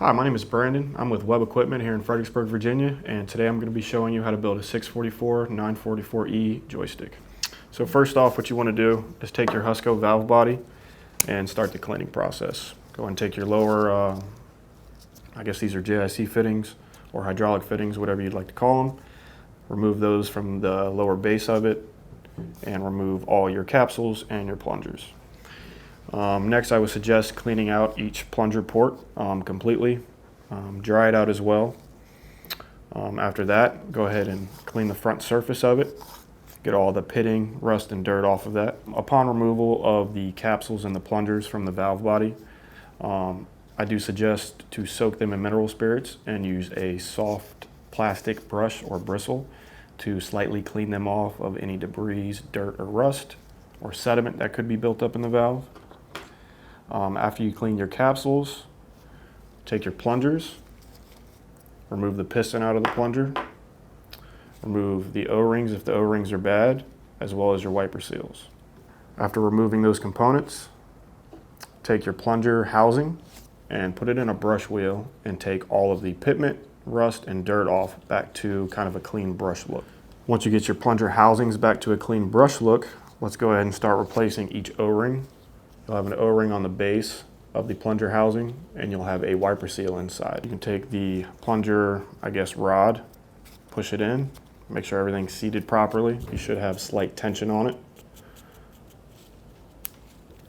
Hi, my name is Brandon. I'm with Webb Equipment here in Fredericksburg, Virginia, and today I'm going to be showing you how to build a 644-944E joystick. So first off, what you want to do is take your Husco valve body and start the cleaning process. Go and take your lower, I guess these are JIC fittings or hydraulic fittings, whatever you'd like to call them. Remove those from the lower base of it and remove all your capsules and your plungers. Next, I would suggest cleaning out each plunger port completely. Dry it out as well. After that, go ahead and clean the front surface of it. Get all the pitting, rust, and dirt off of that. Upon removal of the capsules and the plungers from the valve body, I do suggest to soak them in mineral spirits and use a soft plastic brush or bristle to slightly clean them off of any debris, dirt, or rust, or sediment that could be built up in the valve. After you clean your capsules, take your plungers, remove the piston out of the plunger, remove the O-rings if the O-rings are bad, as well as your wiper seals. After removing those components, take your plunger housing and put it in a brush wheel and take all of the pitment, rust, and dirt off back to kind of a clean brush look. Once you get your plunger housings back to a clean brush look, let's go ahead and start replacing each O-ring. You'll have an O-ring on the base of the plunger housing, and you'll have a wiper seal inside. You can take the plunger, rod, push it in, make sure everything's seated properly. You should have slight tension on it.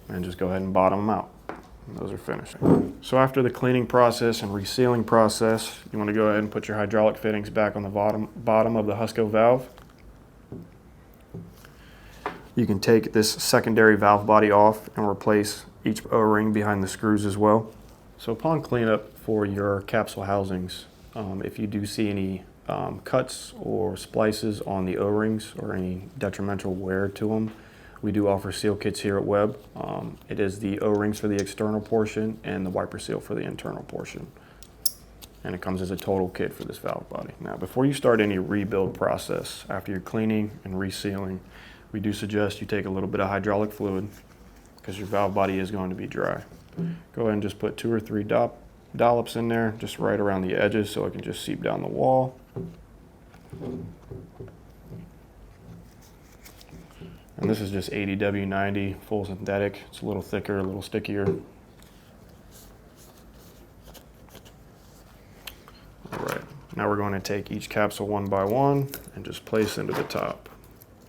And just go ahead and bottom them out. And those are finished. So after the cleaning process and resealing process, you want to go ahead and put your hydraulic fittings back on the bottom of the Husco valve. You can take this secondary valve body off and replace each O-ring behind the screws as well. So upon cleanup for your capsule housings, if you do see any cuts or splices on the O-rings or any detrimental wear to them, we do offer seal kits here at Webb. It is the O-rings for the external portion and the wiper seal for the internal portion. And it comes as a total kit for this valve body. Now, before you start any rebuild process, after you're cleaning and resealing, we do suggest you take a little bit of hydraulic fluid because your valve body is going to be dry. Go ahead and just put 2 or 3 dollops in there, just right around the edges so it can just seep down the wall. And this is just 80W90 full synthetic. It's a little thicker, a little stickier. All right, now we're going to take each capsule one by one and just place into the top.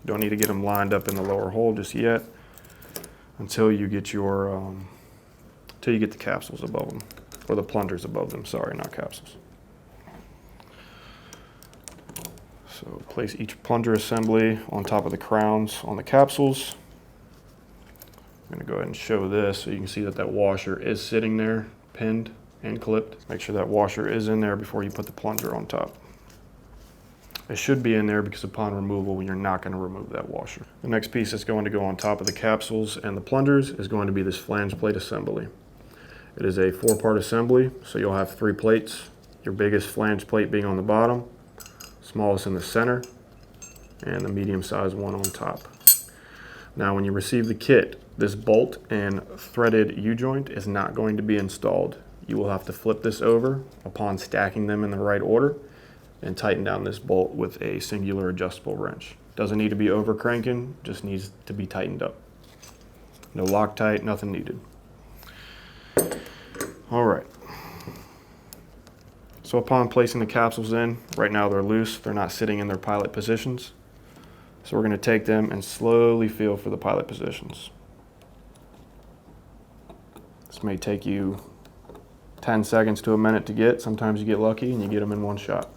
Don't need to get them lined up in the lower hole just yet until you get your the capsules above them, or the plungers above them. Sorry, not capsules. So place each plunger assembly on top of the crowns on the capsules. I'm going to go ahead and show this so you can see that that washer is sitting there, pinned and clipped. Make sure that washer is in there before you put the plunger on top. It should be in there because upon removal, you're not going to remove that washer. The next piece that's going to go on top of the capsules and the plungers is going to be this flange plate assembly. It is a 4-part assembly, so you'll have 3 plates, your biggest flange plate being on the bottom, smallest in the center, and the medium-sized one on top. Now, when you receive the kit, this bolt and threaded U-joint is not going to be installed. You will have to flip this over upon stacking them in the right order and tighten down this bolt with a singular adjustable wrench. Doesn't need to be over cranking, just needs to be tightened up. No Loctite, nothing needed. All right. So upon placing the capsules in, right now they're loose, they're not sitting in their pilot positions. So we're going to take them and slowly feel for the pilot positions. This may take you 10 seconds to a minute to get. Sometimes you get lucky and you get them in one shot.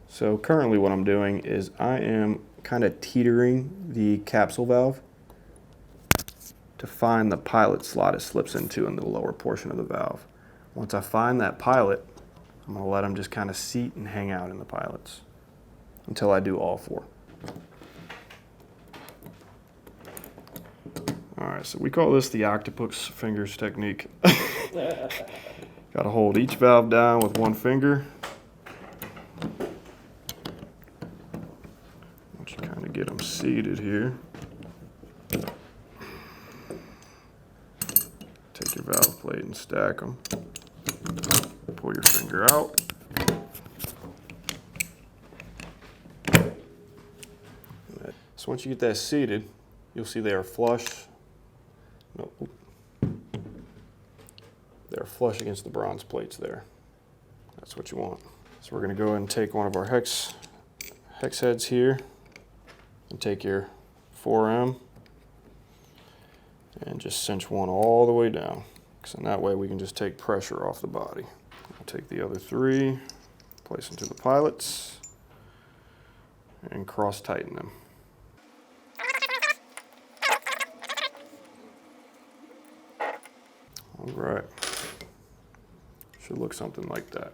So currently what I'm doing is I am kind of teetering the capsule valve to find the pilot slot it slips into in the lower portion of the valve. Once I find that pilot, I'm going to let them just kind of seat and hang out in the pilots until I do all 4. All right, so we call this the octopus fingers technique. Got to hold each valve down with one finger. Once you kind of get them seated here, Take your valve plate and stack them. Pull your finger out. So once you get that seated, you'll see they are flush. No, they're flush against the bronze plates there. That's what you want. So we're going to go ahead and take one of our hex heads here and take your 4M and just cinch one all the way down. So in that way we can just take pressure off the body. I'll take the other 3, place them to the pilots, and cross tighten them. All right, should look something like that.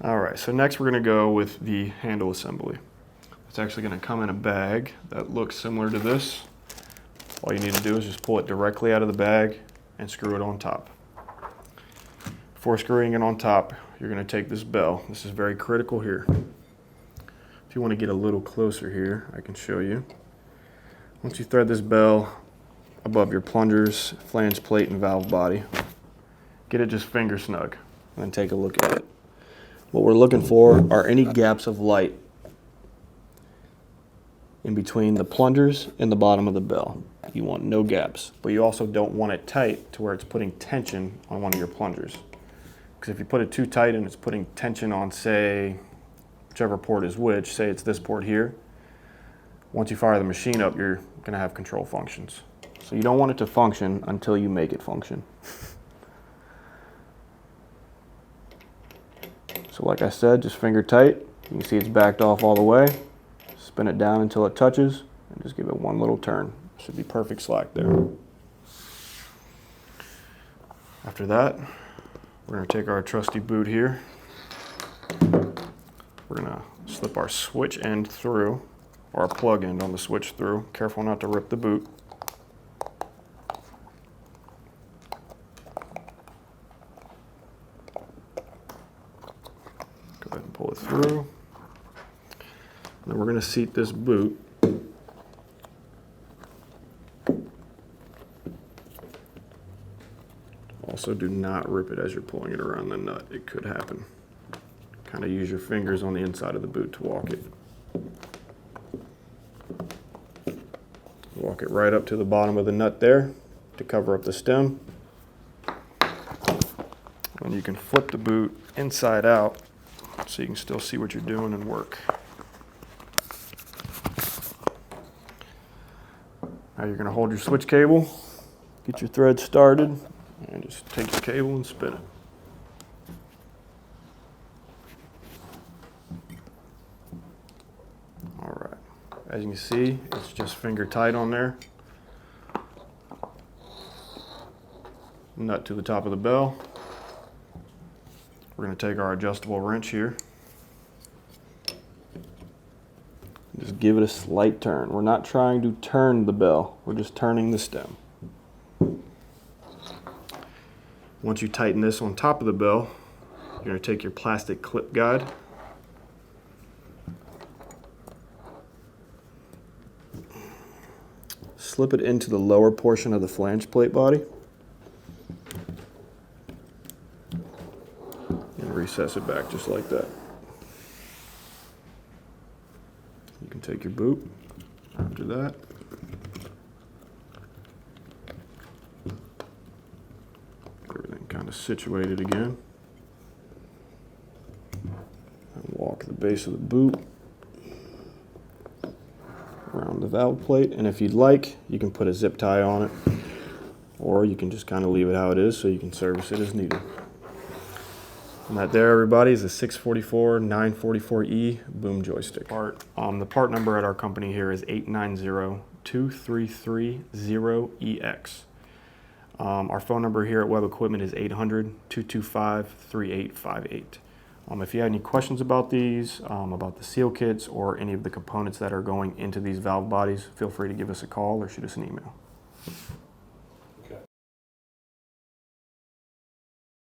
All right, so next we're going to go with the handle assembly. It's actually going to come in a bag that looks similar to this. All you need to do is just pull it directly out of the bag and screw it on top. Before screwing it on top, you're going to take this bell. This is very critical here. If you want to get a little closer here, I can show you. Once you thread this bell above your plungers, flange plate, and valve body, get it just finger snug, and then take a look at it. What we're looking for are any gaps of light in between the plungers and the bottom of the bell. You want no gaps, but you also don't want it tight to where it's putting tension on one of your plungers. Because if you put it too tight and it's putting tension on, say, whichever port is which, say it's this port here, once you fire the machine up, you're going to have control functions. So you don't want it to function until you make it function. So like I said, just finger tight. You can see it's backed off all the way. Spin it down until it touches and just give it one little turn. Should be perfect slack there. After that, we're going to take our trusty boot here. We're going to slip our switch end through, or our plug end on the switch through. Careful not to rip the boot. Go ahead and pull it through. And then we're going to seat this boot also do not rip it as you're pulling it around the nut. It could happen. Kind of use your fingers on the inside of the boot to walk it. Walk it right up to the bottom of the nut there to cover up the stem. And you can flip the boot inside out so you can still see what you're doing and work. Now you're going to hold your switch cable, get your thread started, and just take your cable and spin it. All right. As you can see, it's just finger tight on there. Nut to the top of the bell. We're going to take our adjustable wrench here. Just give it a slight turn. We're not trying to turn the bell. We're just turning the stem. Once you tighten this on top of the bell, you're going to take your plastic clip guide. Slip it into the lower portion of the flange plate body. And recess it back just like that. You can take your boot after that. Get everything kind of situated again. And walk the base of the boot around the valve plate. And if you'd like, you can put a zip tie on it, or you can just kind of leave it how it is so you can service it as needed. And that there, everybody, is a 644 944E boom joystick part. The part number at our company here is 89023330EX. Our phone number here at Web Equipment is 800-225-3858. If you have any questions about these, about the seal kits, or any of the components that are going into these valve bodies, feel free to give us a call or shoot us an email.